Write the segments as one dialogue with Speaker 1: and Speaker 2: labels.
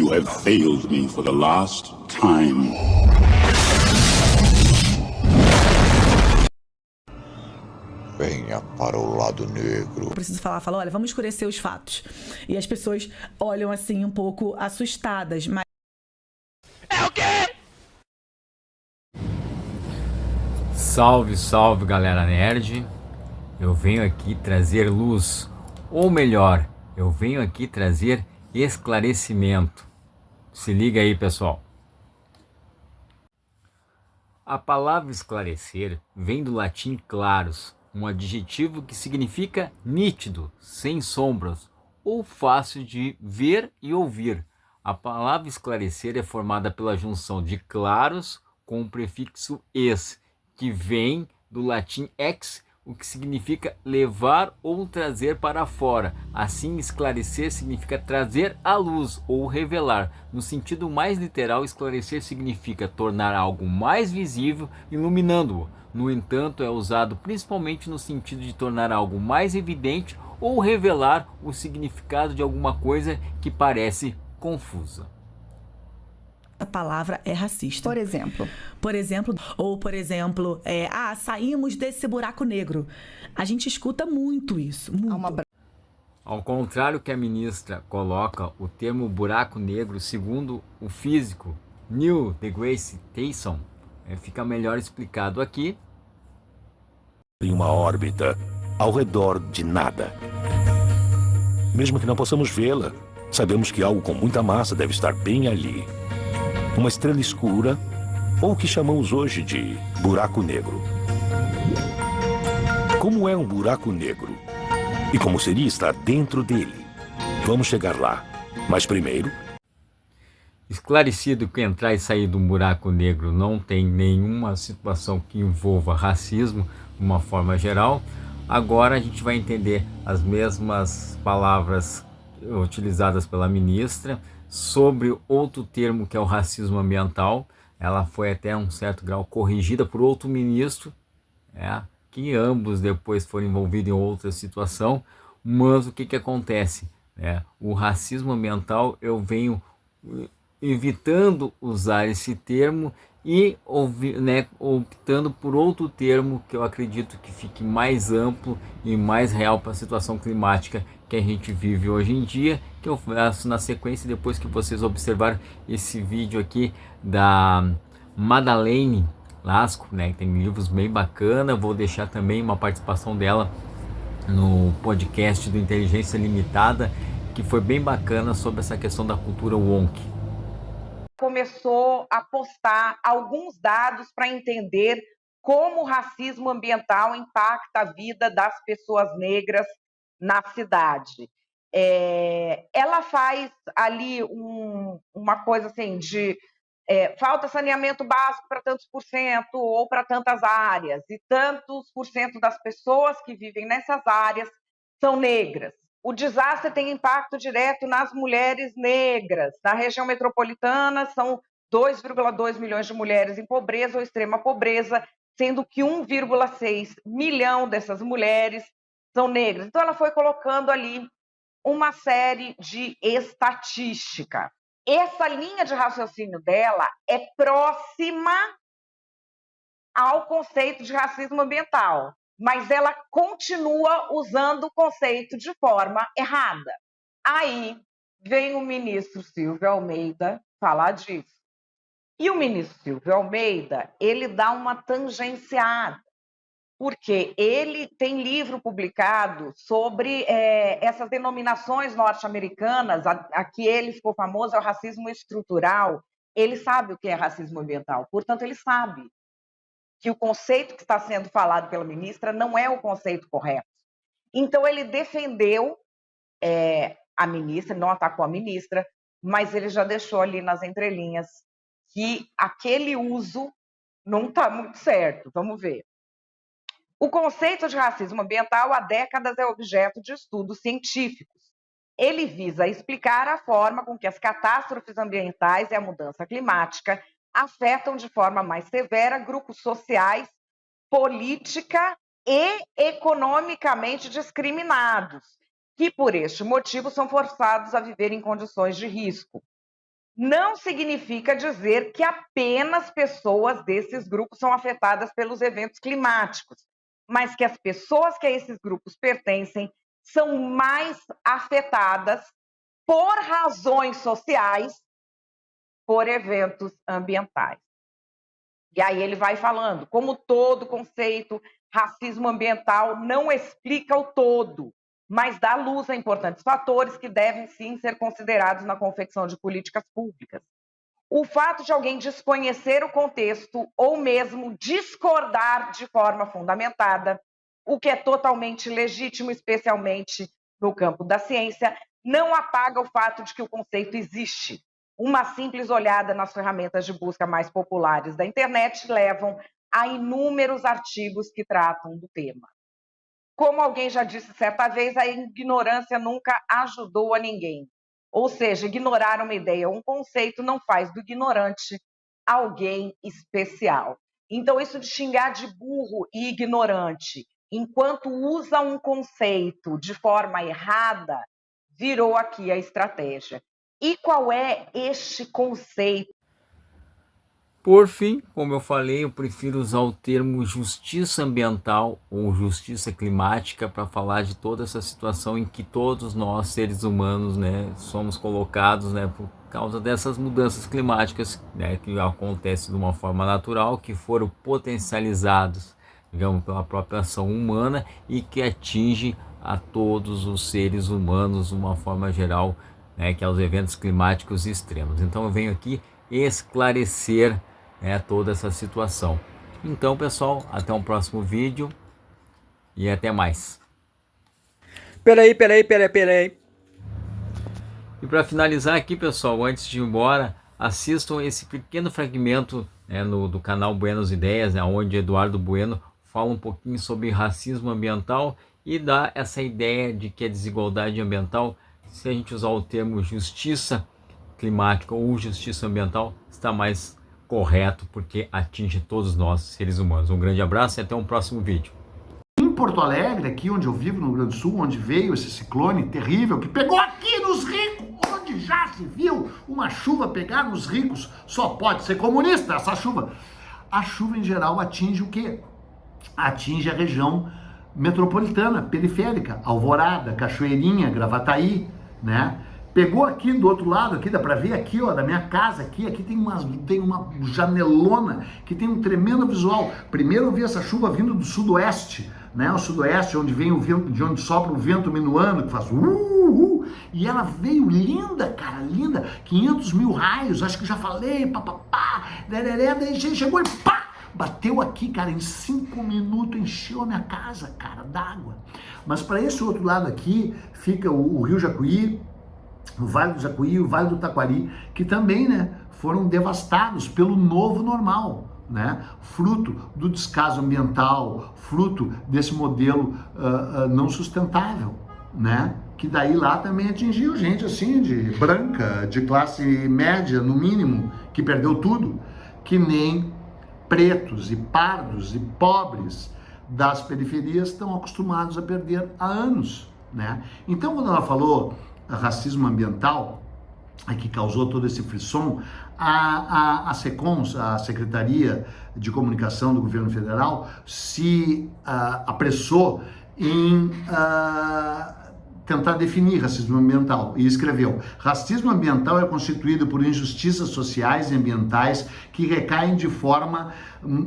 Speaker 1: You have failed me for the last time.
Speaker 2: Venha para o lado negro.
Speaker 3: Eu preciso falar, olha, vamos escurecer os fatos. E as pessoas olham assim um pouco assustadas, mas...
Speaker 4: É o quê?
Speaker 5: Salve, salve, galera nerd. Eu venho aqui trazer luz, ou melhor, eu venho aqui trazer esclarecimento. Se liga aí, pessoal. A palavra esclarecer vem do latim claros, um adjetivo que significa nítido, sem sombras, ou fácil de ver e ouvir. A palavra esclarecer é formada pela junção de claros com o prefixo es, que vem do latim ex, o que significa levar ou trazer para fora. Assim, esclarecer significa trazer à luz ou revelar. No sentido mais literal, esclarecer significa tornar algo mais visível, iluminando-o. No entanto, é usado principalmente no sentido de tornar algo mais evidente ou revelar o significado de alguma coisa que parece confusa.
Speaker 3: A palavra é racista. Por exemplo, saímos desse buraco negro. A gente escuta muito isso, muito.
Speaker 5: Ao contrário que a ministra coloca o termo buraco negro, segundo o físico Neil deGrasse Tyson, fica melhor explicado aqui.
Speaker 6: Em uma órbita ao redor de nada. Mesmo que não possamos vê-la, sabemos que algo com muita massa deve estar bem ali. Uma estrela escura, ou o que chamamos hoje de buraco negro. Como é um buraco negro? E como seria estar dentro dele? Vamos chegar lá. Mas primeiro...
Speaker 5: Esclarecido que entrar e sair de um buraco negro não tem nenhuma situação que envolva racismo de uma forma geral, agora a gente vai entender as mesmas palavras utilizadas pela ministra sobre outro termo que é o racismo ambiental. Ela foi até um certo grau corrigida por outro ministro, que ambos depois foram envolvidos em outra situação, mas o que acontece? O racismo ambiental, eu venho evitando usar esse termo e optando por outro termo que eu acredito que fique mais amplo e mais real para a situação climática que a gente vive hoje em dia, que eu faço na sequência depois que vocês observarem esse vídeo aqui da Madeleine Lasco, que tem livros bem bacana. Vou deixar também uma participação dela no podcast do Inteligência Limitada, que foi bem bacana sobre essa questão da cultura woke.
Speaker 7: Começou a postar alguns dados para entender como o racismo ambiental impacta a vida das pessoas negras na cidade. Ela faz ali uma coisa assim de falta saneamento básico para tantos por cento ou para tantas áreas, e tantos por cento das pessoas que vivem nessas áreas são negras. O desastre tem impacto direto nas mulheres negras. Na região metropolitana, são 2,2 milhões de mulheres em pobreza ou extrema pobreza, sendo que 1,6 milhão dessas mulheres são negras. Então, ela foi colocando ali uma série de estatística. Essa linha de raciocínio dela é próxima ao conceito de racismo ambiental, mas ela continua usando o conceito de forma errada. Aí vem o ministro Silvio Almeida falar disso. E o ministro Silvio Almeida, ele dá uma tangenciada, porque ele tem livro publicado sobre essas denominações norte-americanas. A que ele ficou famoso é o racismo estrutural. Ele sabe o que é racismo ambiental, portanto, ele sabe que o conceito que está sendo falado pela ministra não é o conceito correto. Então, ele defendeu a ministra, não atacou a ministra, mas ele já deixou ali nas entrelinhas que aquele uso não está muito certo. Vamos ver. O conceito de racismo ambiental há décadas é objeto de estudos científicos. Ele visa explicar a forma com que as catástrofes ambientais e a mudança climática afetam de forma mais severa grupos sociais, política e economicamente discriminados, que por este motivo são forçados a viver em condições de risco. não significa dizer que apenas pessoas desses grupos são afetadas pelos eventos climáticos, mas que as pessoas que a esses grupos pertencem são mais afetadas por razões sociais, por eventos ambientais. E aí ele vai falando, como todo conceito, racismo ambiental não explica o todo, mas dá luz a importantes fatores que devem sim ser considerados na confecção de políticas públicas. O fato de alguém desconhecer o contexto ou mesmo discordar de forma fundamentada, o que é totalmente legítimo, especialmente no campo da ciência, não apaga o fato de que o conceito existe. Uma simples olhada nas ferramentas de busca mais populares da internet levam a inúmeros artigos que tratam do tema. Como alguém já disse certa vez, a ignorância nunca ajudou a ninguém. Ou seja, ignorar uma ideia ou um conceito não faz do ignorante alguém especial. Então, isso de xingar de burro e ignorante, enquanto usa um conceito de forma errada, virou aqui a estratégia. E qual é este conceito?
Speaker 5: Por fim, como eu falei, eu prefiro usar o termo justiça ambiental ou justiça climática para falar de toda essa situação em que todos nós, seres humanos, né, somos colocados, né, por causa dessas mudanças climáticas, né, que acontecem de uma forma natural, que foram potencializados, digamos, pela própria ação humana e que atinge a todos os seres humanos de uma forma geral, né, que é os eventos climáticos extremos. Então eu venho aqui esclarecer toda essa situação. Então, pessoal, até um próximo vídeo e até mais.
Speaker 8: Peraí.
Speaker 5: E para finalizar aqui, pessoal, antes de ir embora, assistam esse pequeno fragmento do canal Buenos Ideias, onde Eduardo Bueno fala um pouquinho sobre racismo ambiental e dá essa ideia de que a desigualdade ambiental, se a gente usar o termo justiça climática ou justiça ambiental, está mais correto, porque atinge todos nós, seres humanos. Um grande abraço e até um próximo vídeo.
Speaker 9: Em Porto Alegre, aqui onde eu vivo, no Rio Grande do Sul, onde veio esse ciclone terrível, que pegou aqui nos ricos, onde já se viu uma chuva pegar nos ricos, só pode ser comunista essa chuva. A chuva, em geral, atinge o quê? Atinge a região metropolitana, periférica, Alvorada, Cachoeirinha, Gravataí, né? Pegou aqui do outro lado, aqui dá pra ver aqui, ó, da minha casa, aqui tem uma janelona que tem um tremendo visual. Primeiro eu vi essa chuva vindo do sudoeste, né? O sudoeste, onde vem o vento, de onde sopra o vento minuano, que faz e ela veio linda, cara, linda, 500 mil raios, acho que já falei, daí chegou e pá! Bateu aqui, cara, em 5 minutos encheu a minha casa, cara, d'água. Mas para esse outro lado aqui fica o Rio Jacuí, o Vale do Jacuí, o Vale do Taquari, que também, né, foram devastados pelo novo normal, né, fruto do descaso ambiental, fruto desse modelo não sustentável, né, que daí lá também atingiu gente assim, de branca, de classe média, no mínimo, que perdeu tudo, que nem pretos e pardos e pobres das periferias estão acostumados a perder há anos, né. Então, quando ela falou racismo ambiental, que causou todo esse frisson, a SECOMS, a Secretaria de Comunicação do Governo Federal, se apressou em tentar definir racismo ambiental e escreveu: racismo ambiental é constituído por injustiças sociais e ambientais que recaem de forma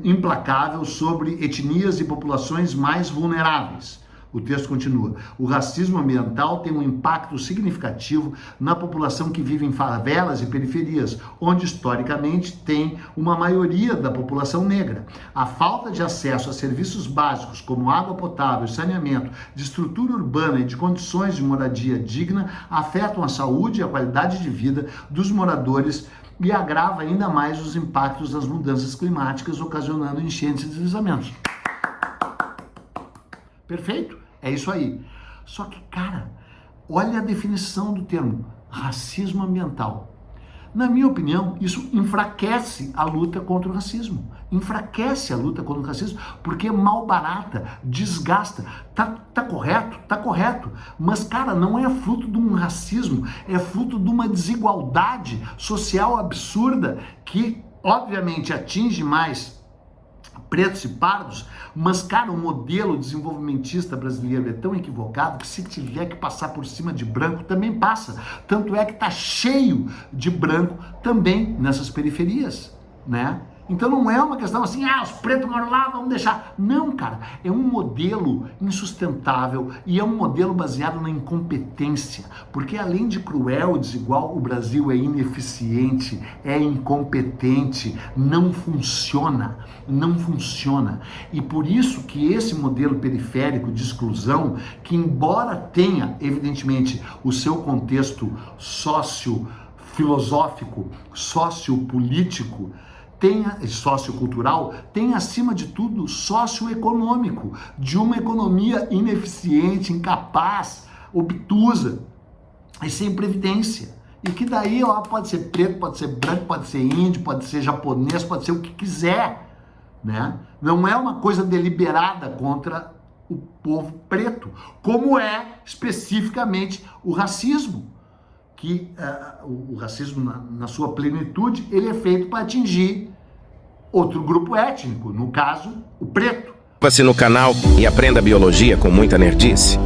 Speaker 9: implacável sobre etnias e populações mais vulneráveis. O texto continua: o racismo ambiental tem um impacto significativo na população que vive em favelas e periferias, onde historicamente tem uma maioria da população negra. A falta de acesso a serviços básicos como água potável, saneamento, de estrutura urbana e de condições de moradia digna afetam a saúde e a qualidade de vida dos moradores e agrava ainda mais os impactos das mudanças climáticas, ocasionando enchentes e deslizamentos. Perfeito? É isso aí. Só que, cara, olha a definição do termo racismo ambiental. Na minha opinião, isso enfraquece a luta contra o racismo. Enfraquece a luta contra o racismo porque malbarata, desgasta. Tá correto? Tá correto. Mas, cara, não é fruto de um racismo, é fruto de uma desigualdade social absurda que, obviamente, atinge mais pretos e pardos, mas, cara, o modelo desenvolvimentista brasileiro é tão equivocado que se tiver que passar por cima de branco, também passa. Tanto é que tá cheio de branco também nessas periferias, né? Então não é uma questão assim, os pretos moram lá, vamos deixar. Não, cara, é um modelo insustentável e é um modelo baseado na incompetência. Porque além de cruel e desigual, o Brasil é ineficiente, é incompetente, não funciona. Não funciona. E por isso que esse modelo periférico de exclusão, que embora tenha, evidentemente, o seu contexto sociofilosófico, sociopolítico, sociocultural, tem acima de tudo socioeconômico, de uma economia ineficiente, incapaz, obtusa e sem previdência. E que daí pode ser preto, pode ser branco, pode ser índio, pode ser japonês, pode ser o que quiser, né? Não é uma coisa deliberada contra o povo preto, como é especificamente o racismo. Que o racismo, na sua plenitude, ele é feito para atingir outro grupo étnico, no caso, o preto.
Speaker 10: Inscreva-se no canal e aprenda biologia com muita nerdice.